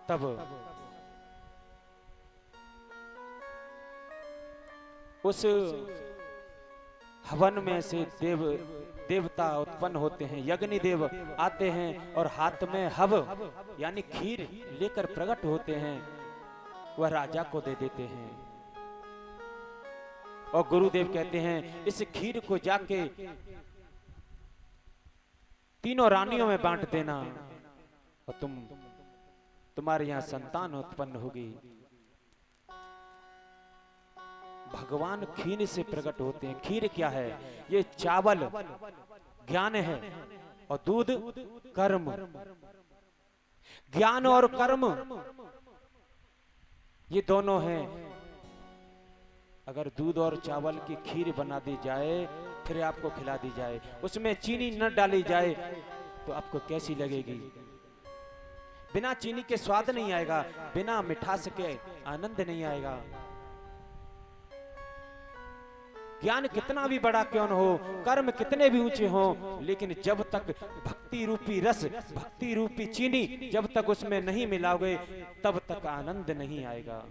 तब उस हवन में से देवता उत्पन्न होते हैं, यज्ञ देव आते हैं और हाथ में हव यानी खीर लेकर प्रकट होते हैं, वह राजा को दे देते हैं। और गुरुदेव कहते हैं इस खीर को जाके तीनों रानियों में बांट देना और तुम्हारे यहां संतान उत्पन्न होगी। भगवान खीर से प्रकट होते हैं। खीर क्या है? ये चावल ज्ञान है और दूध कर्म। ज्ञान और कर्म ये दोनों हैं। अगर दूध और चावल की खीर बना दी जाए फिर आपको खिला दी जाए, उसमें चीनी न डाली जाए तो आपको कैसी लगेगी? बिना चीनी के स्वाद नहीं आएगा, बिना मिठास के आनंद नहीं आएगा। ज्ञान कितना भी बड़ा क्यों न हो, कर्म कितने भी ऊंचे हो, लेकिन जब तक भक्ति रूपी रस, भक्ति रूपी चीनी जब तक उसमें नहीं मिलाओगे तब तक आनंद नहीं आएगा,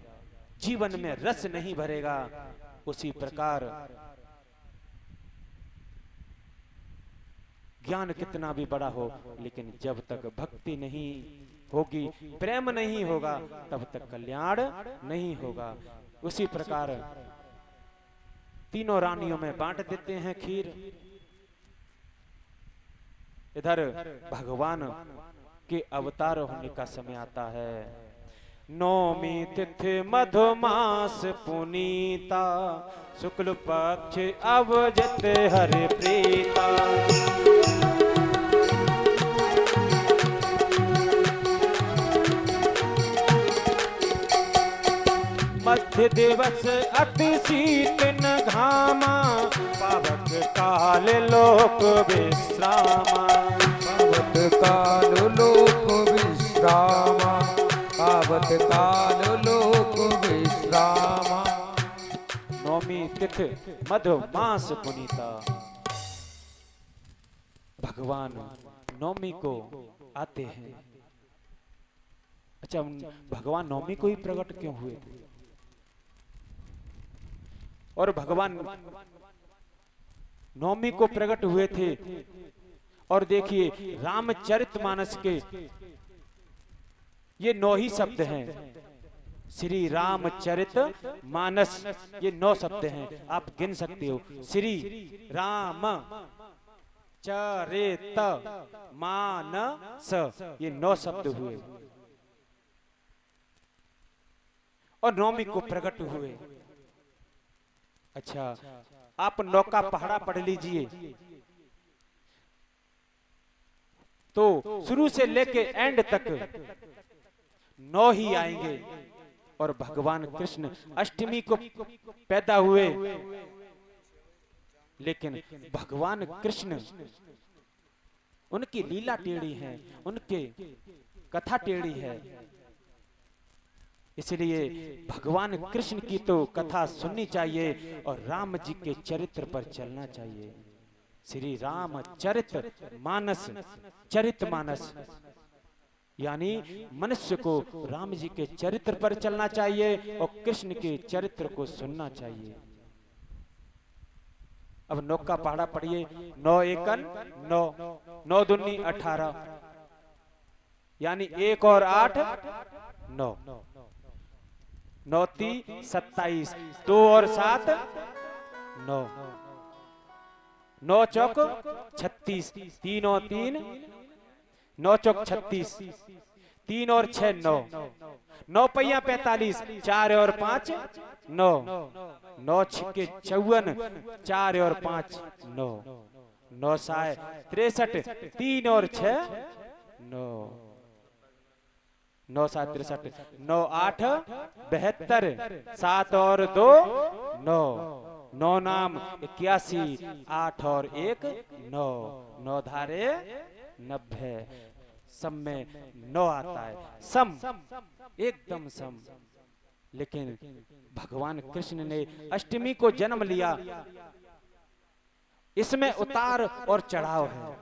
जीवन में रस नहीं भरेगा। उसी प्रकार ज्ञान कितना भी बड़ा हो, लेकिन जब तक भक्ति नहीं होगी, प्रेम नहीं होगा, तब तक कल्याण नहीं होगा। उसी प्रकार तीनों रानियों में बांट देते हैं खीर। इधर भगवान के अवतार होने का समय आता है। नौमी तिथि मधुमास पुनीता, शुक्ल पक्ष अवजत हरि प्रीता। मध्य दिवस अति शीत न घामा, पावक काल लोक विश्रामा। पावक काल लोक विश्रामा, पावक काल लोक विश्रामा। नौमी तिथि मधुमास पुनीता। भगवान नौमी को आते हैं। अच्छा, भगवान नौमी को ही प्रकट क्यों हुए थे? और भगवान नौमी को प्रकट हुए थे। और देखिए रामचरितमानस के ये 9 ही शब्द हैं। श्री रामचरित मानस ये 9 शब्द हैं, आप गिन सकते हो। श्री राम चरित मानस ये 9 शब्द हुए और नौमी को प्रकट हुए। अच्छा, आप 9 का पहाड़ा पढ़ लीजिए तो शुरू से लेके एंड तक 9 ही आएंगे। और भगवान कृष्ण अष्टमी को पैदा हुए, लेकिन भगवान कृष्ण उनकी लीला टेढ़ी है, उनके कथा टेढ़ी है। इसलिए भगवान कृष्ण की तो कथा सुननी चाहिए और राम जी के चरित्र पर चलना चाहिए। श्री राम चरित मानस, चरित मानस यानी मनुष्य को राम जी के चरित्र पर चलना चाहिए और कृष्ण के चरित्र को सुनना चाहिए। अब 9 का पहाड़ा पढ़िए। 9 एकन 9, 9 दूनी 18 यानी 1 और 8 9, 9 ती 27, 2 और 7 9, 9 चौक 36, 3 और 3 9 चौक 36, 3 और 6 9, 9 पहिया 45, 4 और 5 9, 9 छिक्के 54, 4 और 5 9, 9 साय 63, 3 और 6 9, 9 7 63, 9 8 72, 7 और 2 9, 9 नाम 81, 8 और 1 9, 9 धारे 90। सम में 9 आता है, सम एकदम सम। लेकिन भगवान कृष्ण ने अष्टमी को जन्म लिया, इसमें उतार और चढ़ाव है।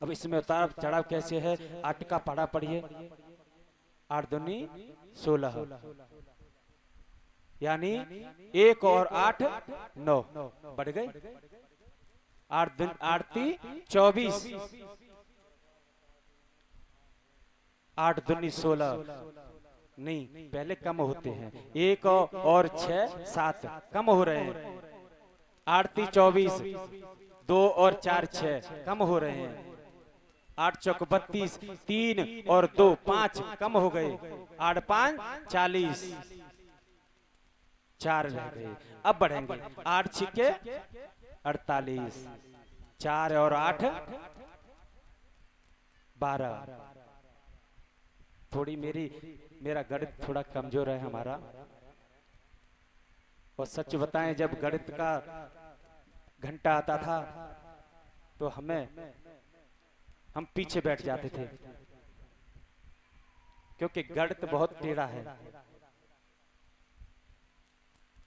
अब इसमें उतार चढ़ाव कैसे है? 8 का पढ़ा पढ़िए, 8 दूनी 16, यानी 1 और 8 9 बढ़ गए। 8 दिन 8 ती 24, 8 दूनी 16, नहीं पहले कम होते हैं। 1 और 6 7 कम हो रहे हैं। 8 ती 24, 2 और 4 6 कम हो रहे हैं। 8 चौक 32, 3 और 2 5 कम हो गए। 8 5 40, 4 रह गए। अब बढ़ेंगे। 8 छिके 48, 4 और 8 12। थोड़ी मेरा गणित थोड़ा कमजोर है हमारा, और सच बताएं जब गणित का घंटा आता था तो हम पीछे बैठ जाते थे, क्योंकि गणित बहुत टेढ़ा है।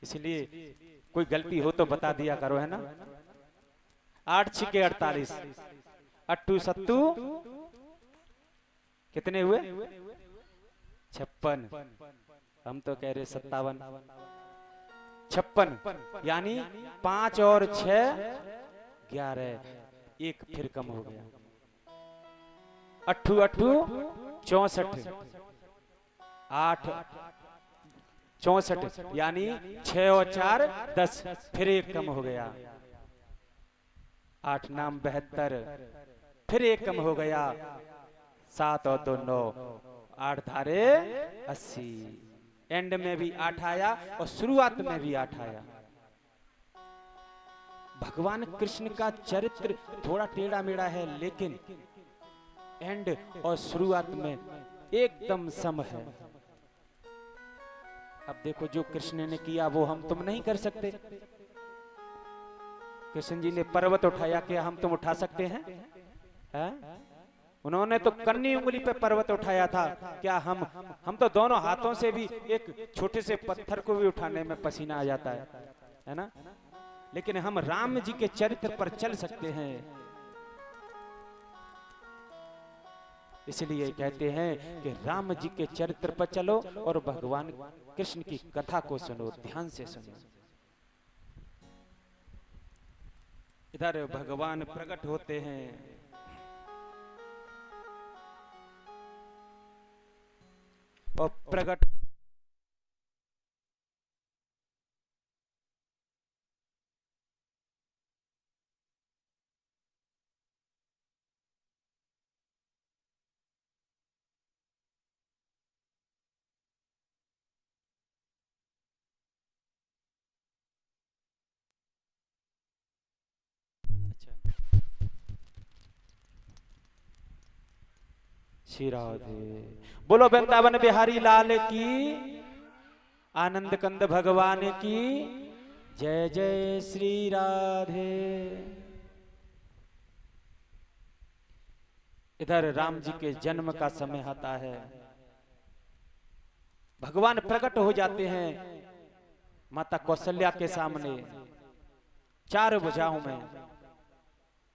इसलिए कोई गलती हो तो बता दिया करो, है ना। 8 छिके 48, 8 सत्तू कितने हुए? 56। हम तो कह रहे 57, 56, यानी 5 और 6 11, 1 फिर कम हो गया। 8 8 64, 8 64, यानी 6 और 4 10, फिर 1 कम हो गया। 8 नाम 72, फिर 1 कम हो गया। 7 और 2 9, 8 धारे 80। एंड में भी 8 आया और शुरुआत में भी 8 आया। भगवान कृष्ण का चरित्र थोड़ा टेढ़ा मेढ़ा है, लेकिन एंड और शुरुआत में एकदम सम है। अब देखो जो कृष्ण ने किया वो हम तुम नहीं कर सकते। कृष्ण जी ने पर्वत उठाया, क्या हम तुम उठा सकते हैं? उन्होंने तो कन्नी उंगली पे पर्वत उठाया था, क्या हम तो दोनों हाथों से भी एक छोटे से पत्थर को भी उठाने में पसीना आ जाता है ना। लेकिन हम राम जी के चरित्र पर चल सकते हैं। इसलिए कहते हैं कि राम जी के चरित्र पर चलो और भगवान कृष्ण की कथा को सुनो, ध्यान से सुनो। इधर भगवान प्रकट होते हैं, और प्रकट श्री राधे। बोलो वृंदावन बिहारी लाल की, आनंद कंद भगवान की जय जय श्री राधे। इधर राम जी के जन्म का समय आता है, भगवान प्रकट हो जाते हैं माता कौशल्या के सामने 4 भुजाओं में।